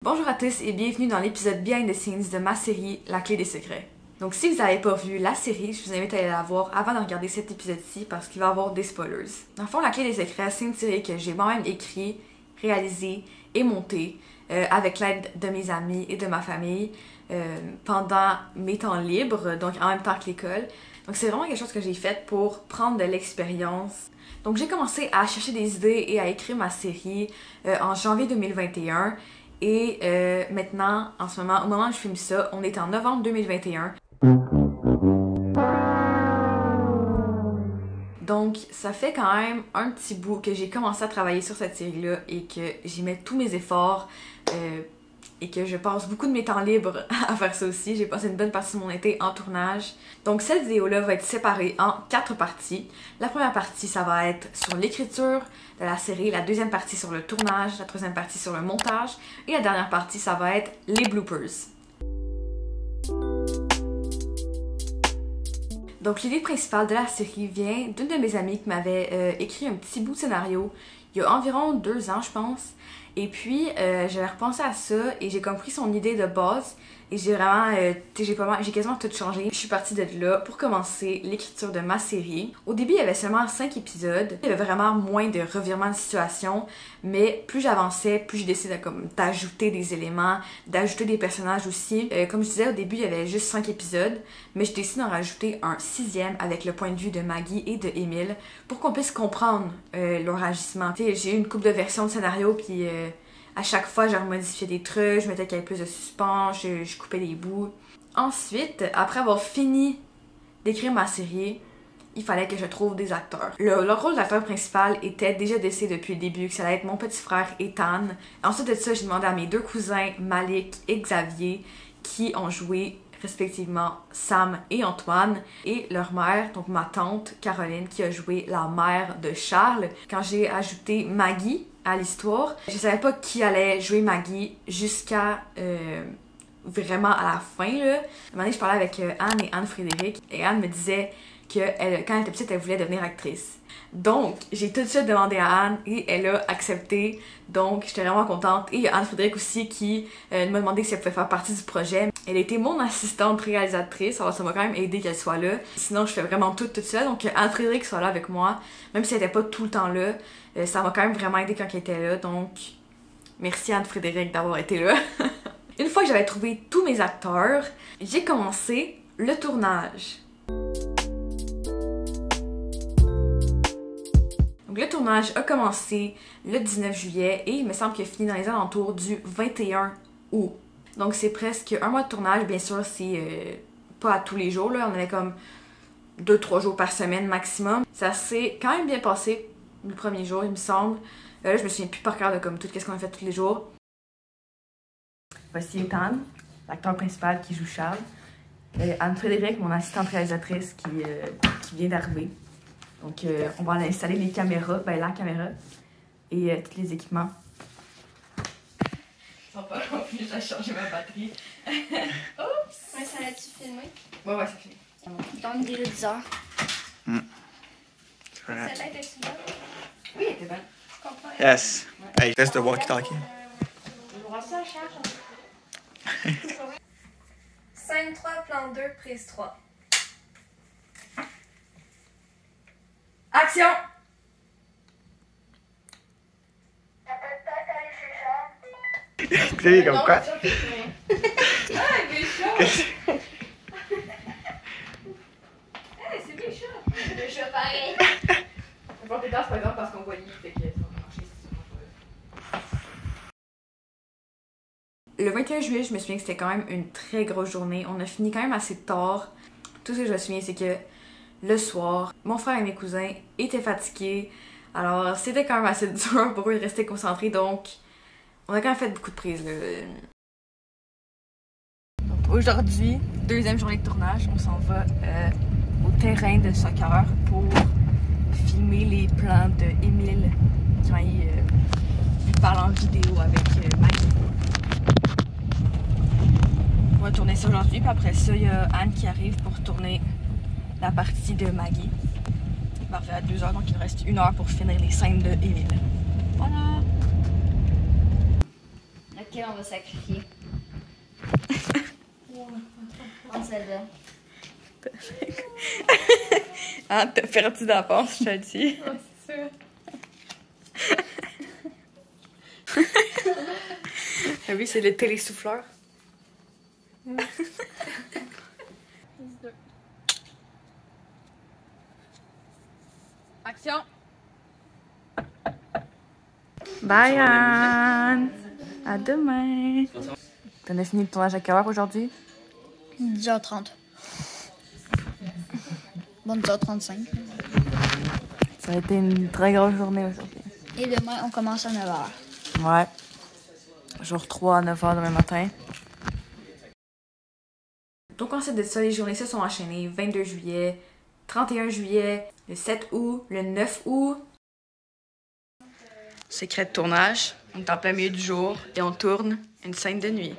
Bonjour à tous et bienvenue dans l'épisode Behind the Scenes de ma série La Clé des Secrets. Donc si vous n'avez pas vu la série, je vous invite à aller la voir avant de regarder cet épisode-ci parce qu'il va y avoir des spoilers. Dans le fond, La Clé des Secrets, c'est une série que j'ai moi-même écrit, réalisée et montée avec l'aide de mes amis et de ma famille pendant mes temps libres, donc en même temps que l'école. Donc c'est vraiment quelque chose que j'ai fait pour prendre de l'expérience. Donc j'ai commencé à chercher des idées et à écrire ma série en janvier 2021. Et maintenant, en ce moment, au moment où je filme ça, on est en novembre 2021. Donc, ça fait quand même un petit bout que j'ai commencé à travailler sur cette série-là et que j'y mets tous mes efforts et que je passe beaucoup de mes temps libres à faire ça aussi. J'ai passé une bonne partie de mon été en tournage. Donc, cette vidéo-là va être séparée en 4 parties. La première partie, ça va être sur l'écriture de la série, la deuxième partie sur le tournage, la troisième partie sur le montage et la dernière partie, ça va être les bloopers. Donc l'idée principale de la série vient d'une de mes amies qui m'avait écrit un petit bout de scénario il y a environ 2 ans je pense. Et puis j'avais repensé à ça et j'ai compris son idée de base et j'ai vraiment, j'ai quasiment tout changé. Je suis partie de là pour commencer l'écriture de ma série. Au début, il y avait seulement 5 épisodes. Il y avait vraiment moins de revirements de situation, mais plus j'avançais, plus j'ai décidé d'ajouter des éléments, d'ajouter des personnages aussi. Comme je disais, au début, il y avait juste 5 épisodes, mais j'ai décidé d'en rajouter un 6e avec le point de vue de Maggie et de Émile pour qu'on puisse comprendre leur agissement. J'ai eu une couple de versions de scénario, puis à chaque fois, je remodifiais des trucs, je mettais qu'il y avait plus de suspense, je coupais des bouts. Ensuite, après avoir fini d'écrire ma série, il fallait que je trouve des acteurs. Le rôle d'acteur principal était déjà décidé depuis le début, que ça allait être mon petit frère Ethan. Ensuite de ça, j'ai demandé à mes 2 cousins, Malik et Xavier, qui ont joué respectivement Sam et Antoine, et leur mère, donc ma tante Caroline, qui a joué la mère de Charles. Quand j'ai ajouté Maggie à l'histoire, je savais pas qui allait jouer Maggie jusqu'à vraiment à la fin, là. À un moment donné, je parlais avec Anne et Anne-Frédéric, et Anne me disait que quand elle était petite, elle voulait devenir actrice. Donc, j'ai tout de suite demandé à Anne et elle a accepté. Donc, j'étais vraiment contente. Et il y a Anne-Frédéric aussi qui m'a demandé si elle pouvait faire partie du projet. Elle était mon assistante réalisatrice, alors ça m'a quand même aidé qu'elle soit là. Sinon, je fais vraiment tout toute seule. Donc, Anne-Frédéric soit là avec moi, même si elle n'était pas tout le temps là, ça m'a quand même vraiment aidé quand elle était là. Donc, merci Anne-Frédéric d'avoir été là. Une fois que j'avais trouvé tous mes acteurs, j'ai commencé le tournage. Donc le tournage a commencé le 19 juillet et il me semble qu'il a fini dans les alentours du 21 août. Donc c'est presque un mois de tournage, bien sûr c'est pas à tous les jours, là. On avait comme 2-3 jours par semaine maximum. Ça s'est quand même bien passé le premier jour il me semble. Là je me souviens plus par cœur de comme tout ce qu'on a fait tous les jours. Voici Ethan, l'acteur principal qui joue Charles. Anne-Frédéric, mon assistante réalisatrice qui vient d'arriver. Donc, on va installer les caméras, la caméra et tous les équipements. Ils sont pas convenus, j'ai changé ma batterie. Oups! Ouais, ça l'a-tu filmé? Ouais, ça filme. Donc, des 10 heures. Celle-là était-tu bonne? Oui, elle était bonne. Je comprends. Yes. Hey, test the walkie-talkie. On va ça, charge. Scène 3, plan 2, prise 3. Action! Puis comme quoi? Ah, méchant! Hey, c'est méchant! Le chat pareil. Je vais porter par exemple parce qu'on voit l'île, fait que ça va marcher si Le 21 juillet, je me souviens que c'était quand même une très grosse journée. On a fini quand même assez tard. Tout ce que je me souviens, c'est que le soir, mon frère et mes cousins étaient fatigués. Alors, c'était quand même assez dur pour eux de rester concentrés. Donc, on a quand même fait beaucoup de prises, là. Donc, aujourd'hui, deuxième journée de tournage, on s'en va au terrain de soccer pour filmer les plans de Émile quand il parle en vidéo avec Maggie. On va tourner ça aujourd'hui, puis après ça, il y a Anne qui arrive pour tourner la partie de Maggie. Il va arriver à 2h, donc il reste 1 heure pour finir les scènes de Émile. Voilà! Ok. Laquelle on va sacrifier? On celle-là. Ah, t'as perdu d'avance, je te le dis. Oh, c'est sûr. Ah oui, c'est le télésouffleur. Action! Bye Anne! À demain! T'en as fini le tournage à quelle heure aujourd'hui? 10h30. Bon, 10h35. Ça a été une très grosse journée aujourd'hui. Et demain, on commence à 9h. Ouais. Jour 3 à 9h demain matin. Donc ensuite de ça, les journées se sont enchaînées. 22 juillet, 31 juillet, le 7 août, le 9 août. Secret de tournage. On est en plein milieu du jour et on tourne une scène de nuit.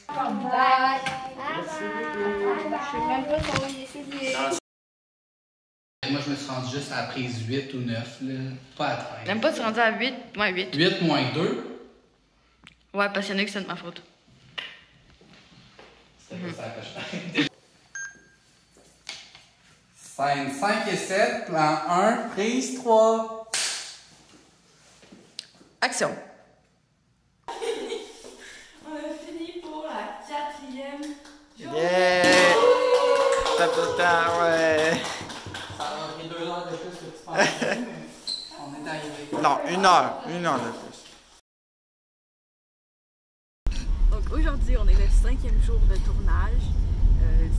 Bye! Je sais même pas comment il essaie. Moi, je me suis rendu juste à la prise 8 ou 9, là. Pas à 13. J'aime pas se rendre à 8, moins 8. 8 moins 2. Ouais, parce qu'il y en a que c'est de ma faute. C'était pas ça que je fais. Scène 5 et 7, plan 1, prise 3. Action! On a fini pour la 4e journée. Yeah! Ouais. Ça a pris 2 heures de plus que tu pensais, mais on est arrivé. Non, 1 heure de plus. Donc aujourd'hui, on est le 5e jour de tournage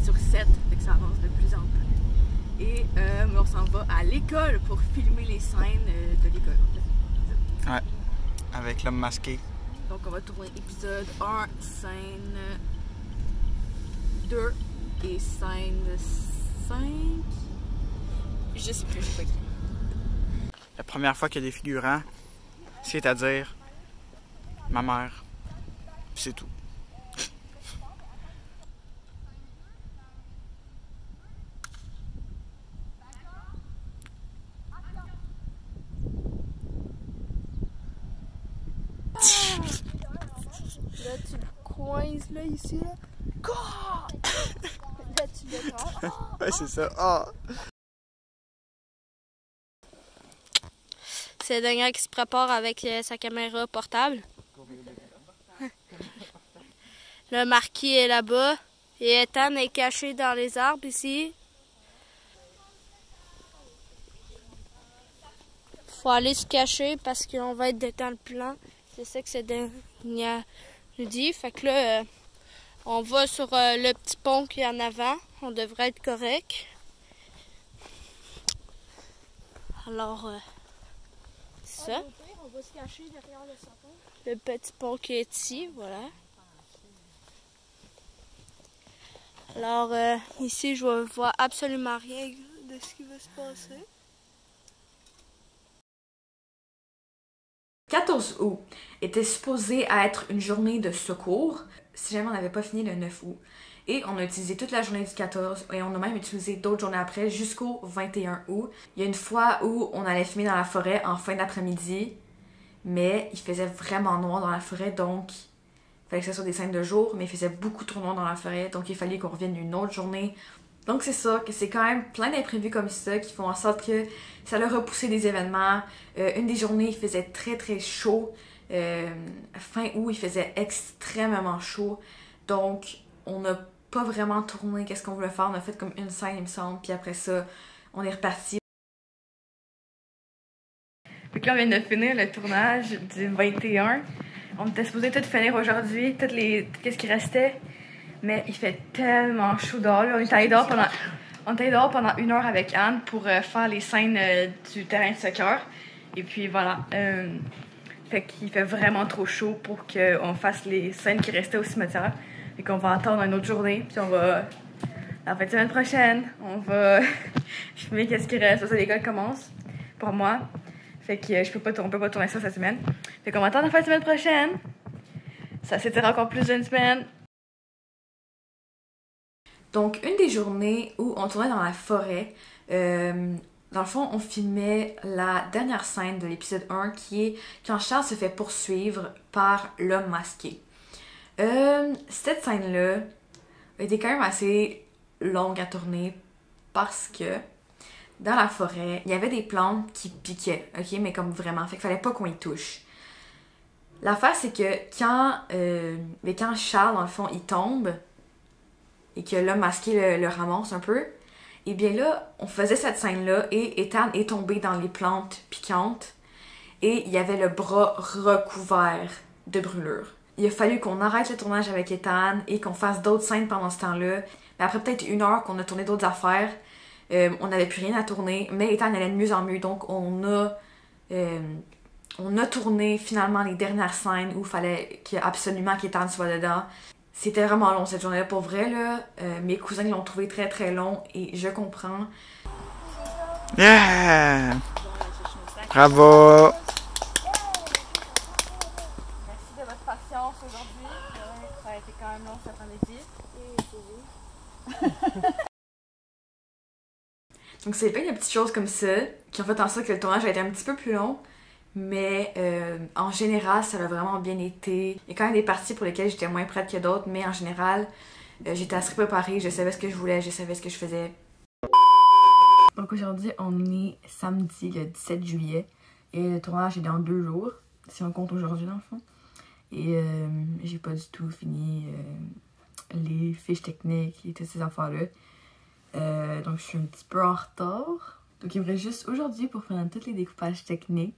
sur 7, fait que ça avance de plus en plus. Et on s'en va à l'école pour filmer les scènes de l'école. En fait. Ouais. Avec l'homme masqué. Donc on va tourner épisode 1, scène 2 et scène 5. Je sais plus, j'ai pas écrit. La première fois qu'il y a des figurants, c'est-à-dire ma mère. Puis c'est tout. Là, tu le coinces, là, ici, là. Là, tu le prends. Ouais, c'est ça. Ah! C'est Daniel qui se prépare avec sa caméra portable. Le marquis est là-bas. Et Ethan est caché dans les arbres ici. Faut aller se cacher parce qu'on va être dans le plan. C'est ça que c'est Daniel nous dit. Fait que là, on va sur le petit pont qui est en avant. On devrait être correct. Alors, ça. On va se cacher derrière le sapin. Le petit pont qui est ici, voilà. Alors, ici, je ne vois absolument rien de ce qui va se passer. 14 août était supposé être une journée de secours si jamais on n'avait pas fini le 9 août. Et on a utilisé toute la journée du 14 et on a même utilisé d'autres journées après jusqu'au 21 août. Il y a une fois où on allait filmer dans la forêt en fin d'après-midi, mais il faisait vraiment noir dans la forêt, donc il fallait que ce soit des scènes de jour, mais il faisait beaucoup trop noir dans la forêt, donc il fallait qu'on revienne une autre journée. Donc c'est ça, que c'est quand même plein d'imprévus comme ça qui font en sorte que ça a repoussé des événements. Une des journées, il faisait très très chaud. Fin août, il faisait extrêmement chaud. Donc on n'a pas vraiment tourné qu'est-ce qu'on voulait faire. On a fait comme une scène, il me semble, puis après ça, on est reparti. Donc là, on vient de finir le tournage du 21. On était supposé tout finir aujourd'hui, qu'est-ce qui restait. Mais il fait tellement chaud dehors. Là. On est allé dehors pendant 1 heure avec Anne pour faire les scènes du terrain de soccer. Et puis voilà. Fait qu'il fait vraiment trop chaud pour qu'on fasse les scènes qui restaient au cimetière. Et qu'on va attendre une autre journée. Puis on va. La fin de semaine prochaine, on va filmer qu'est-ce qui reste. Ça, l'école commence pour moi. Fait que on peut pas tourner ça cette semaine. Fait qu'on va attendre la fin de semaine prochaine. Ça s'étire encore plus d'une semaine. Donc, une des journées où on tournait dans la forêt, Dans le fond, on filmait la dernière scène de l'épisode 1 qui est quand Charles se fait poursuivre par l'homme masqué. Cette scène-là a été quand même assez longue à tourner parce que dans la forêt, il y avait des plantes qui piquaient, ok? Mais comme vraiment, fait qu'il fallait pas qu'on y touche. L'affaire, c'est que quand Charles, dans le fond, il tombe et que l'homme masqué le ramasse un peu, et bien là, on faisait cette scène-là et Ethan est tombé dans les plantes piquantes et il y avait le bras recouvert de brûlures. Il a fallu qu'on arrête le tournage avec Ethan et qu'on fasse d'autres scènes pendant ce temps-là. Mais après peut-être 1 heure qu'on a tourné d'autres affaires, on n'avait plus rien à tourner, mais Ethan allait de mieux en mieux, donc on a tourné finalement les dernières scènes où il fallait absolument qu'Ethan soit dedans. C'était vraiment long cette journée-là, pour vrai, là. Mes cousins l'ont trouvé très très long et je comprends. Yeah! Bravo! Merci de votre patience aujourd'hui. Ça a été quand même long cet après-midi. Donc c'est plein de petites choses comme ça qui ont fait en sorte que le tournage a été un petit peu plus long. Mais en général, ça a vraiment bien été. Il y a quand même des parties pour lesquelles j'étais moins prête que d'autres, mais en général, j'étais assez préparée, je savais ce que je voulais, je savais ce que je faisais. Donc aujourd'hui, on est samedi, le 17 juillet, et le tournage est dans 2 jours, si on compte aujourd'hui dans le fond. Et j'ai pas du tout fini les fiches techniques et toutes ces affaires-là. Donc je suis un petit peu en retard. Donc il me reste juste aujourd'hui pour faire tous les découpages techniques.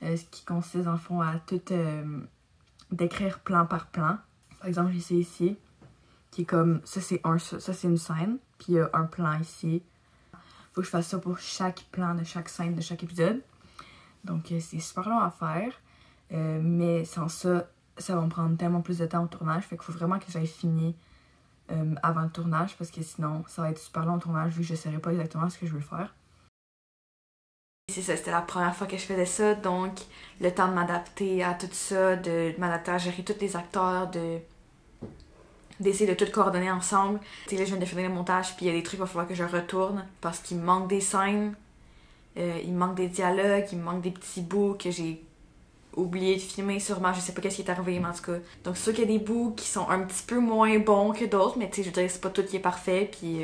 Ce qui consiste dans le fond à tout décrire plan par plan. Par exemple, j'ai ça ici, qui est comme, ça c'est une scène, puis il y a un plan ici. Faut que je fasse ça pour chaque plan de chaque scène de chaque épisode. Donc c'est super long à faire, mais sans ça, ça va me prendre tellement plus de temps au tournage, fait qu'il faut vraiment que j'aille fini avant le tournage, parce que sinon ça va être super long au tournage vu que je ne saurais pas exactement ce que je veux faire. C'est ça, c'était la première fois que je faisais ça, donc le temps de m'adapter à tout ça, de m'adapter à gérer tous les acteurs, d'essayer de tout coordonner ensemble. Tu sais, là, je viens de finir le montage, puis il y a des trucs qu'il va falloir que je retourne, parce qu'il me manque des scènes, il me manque des dialogues, il me manque des petits bouts que j'ai oublié de filmer sûrement, je sais pas qu'est-ce qui est arrivé, mais en tout cas. Donc c'est sûr qu'il y a des bouts qui sont un petit peu moins bons que d'autres, mais tu sais, je veux dire, c'est pas tout qui est parfait, puis...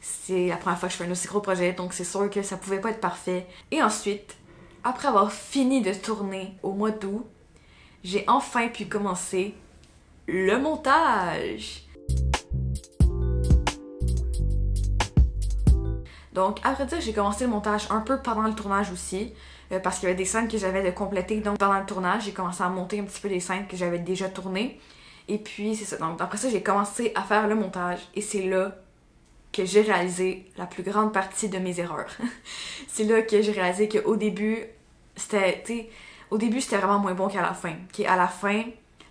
c'est la première fois que je fais un aussi gros projet, donc c'est sûr que ça pouvait pas être parfait. Et ensuite, après avoir fini de tourner au mois d'août, j'ai enfin pu commencer le montage. Donc, après ça, j'ai commencé le montage un peu pendant le tournage aussi, parce qu'il y avait des scènes que j'avais de compléter. Donc, pendant le tournage, j'ai commencé à monter un petit peu des scènes que j'avais déjà tournées. Et puis, c'est ça. Donc, après ça, j'ai commencé à faire le montage. Et c'est là que j'ai réalisé la plus grande partie de mes erreurs. C'est là que j'ai réalisé qu'au début, c'était vraiment moins bon qu'à la fin. À la fin,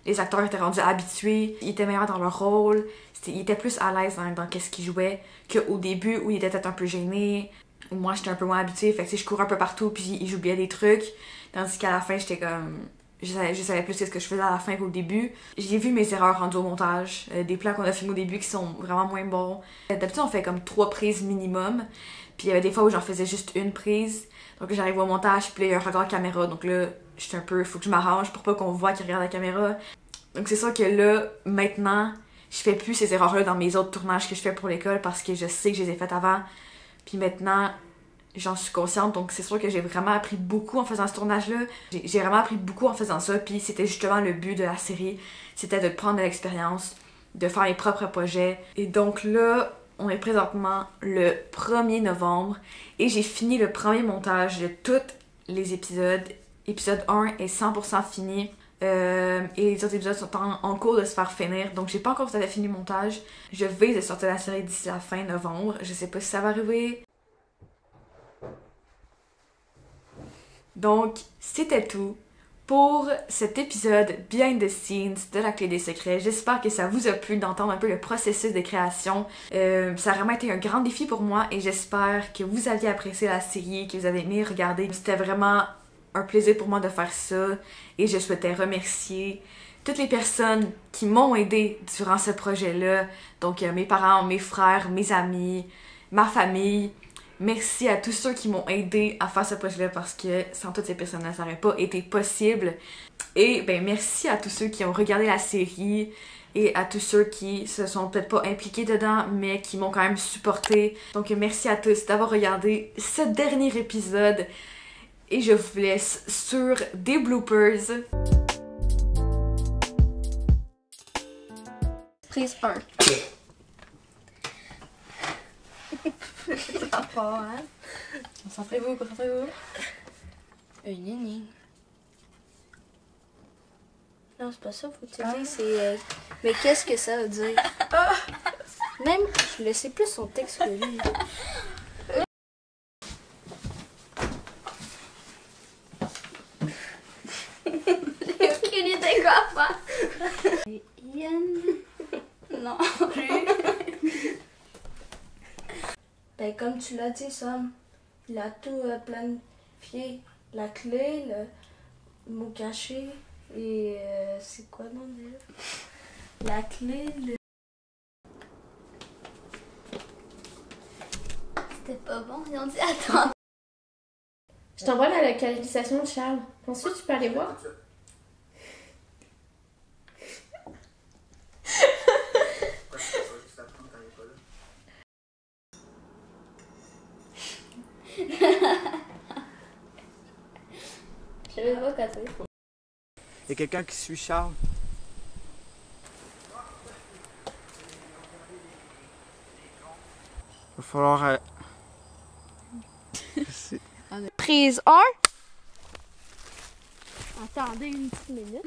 les acteurs étaient rendus habitués, ils étaient meilleurs dans leur rôle, ils étaient plus à l'aise dans qu'est-ce qu'ils jouaient qu'au début où ils étaient peut-être un peu gênés. Moi, j'étais un peu moins habituée, fait que je courais un peu partout puis j'oubliais des trucs. Tandis qu'à la fin, j'étais comme... Je savais plus ce que je faisais à la fin qu'au début. J'ai vu mes erreurs rendues au montage, des plans qu'on a filmés au début qui sont vraiment moins bons. D'habitude, on fait comme 3 prises minimum, puis il y avait des fois où j'en faisais juste 1 prise. Donc j'arrive au montage, puis là, il y a un regard caméra, donc là, j'étais un peu... Faut que je m'arrange pour pas qu'on voit qu'il regarde la caméra. Donc c'est sûr que là, maintenant, je fais plus ces erreurs-là dans mes autres tournages que je fais pour l'école parce que je sais que je les ai faites avant. Puis maintenant... j'en suis consciente, donc c'est sûr que j'ai vraiment appris beaucoup en faisant ce tournage-là. J'ai vraiment appris beaucoup en faisant ça, puis c'était justement le but de la série, c'était de prendre de l'expérience, de faire mes propres projets. Et donc là, on est présentement le 1er novembre, et j'ai fini le premier montage de tous les épisodes. Épisode 1 est 100% fini, et les autres épisodes sont en cours de se faire finir, donc j'ai pas encore tout à fait fini le montage. Je vais sortir la série d'ici la fin novembre, je sais pas si ça va arriver. Donc, c'était tout pour cet épisode behind the scenes de la clé des secrets. J'espère que ça vous a plu d'entendre un peu le processus de création. Ça a vraiment été un grand défi pour moi et j'espère que vous aviez apprécié la série, que vous avez aimé regarder. C'était vraiment un plaisir pour moi de faire ça et je souhaitais remercier toutes les personnes qui m'ont aidé durant ce projet-là. Donc, mes parents, mes frères, mes amis, ma famille. merci à tous ceux qui m'ont aidé à faire ce projet-là parce que sans toutes ces personnes-là, ça n'aurait pas été possible. Et ben merci à tous ceux qui ont regardé la série et à tous ceux qui se sont peut-être pas impliqués dedans mais qui m'ont quand même supporté. Donc merci à tous d'avoir regardé ce dernier épisode et je vous laisse sur des bloopers. Prise 1. Ça part, hein? Concentrez-vous, concentrez-vous. Une énigme. Non, c'est pas ça, faut que tu dises, c'est... mais qu'est-ce que ça veut dire? Même, je le sais plus son texte que lui. J'ai aucune idée quoi faire. Ian. Non. Ben, comme tu l'as dit, Sam, il a tout planifié. La clé, le mot caché, et c'est quoi non déjà? La clé, le... C'était pas bon, ils ont dit attends. Je t'envoie la localisation de Charles. Ensuite, tu peux aller voir. Je vais voir quand c'est. Il y a quelqu'un qui suit Charles. Il va falloir... Prise 1. Attendez une petite minute.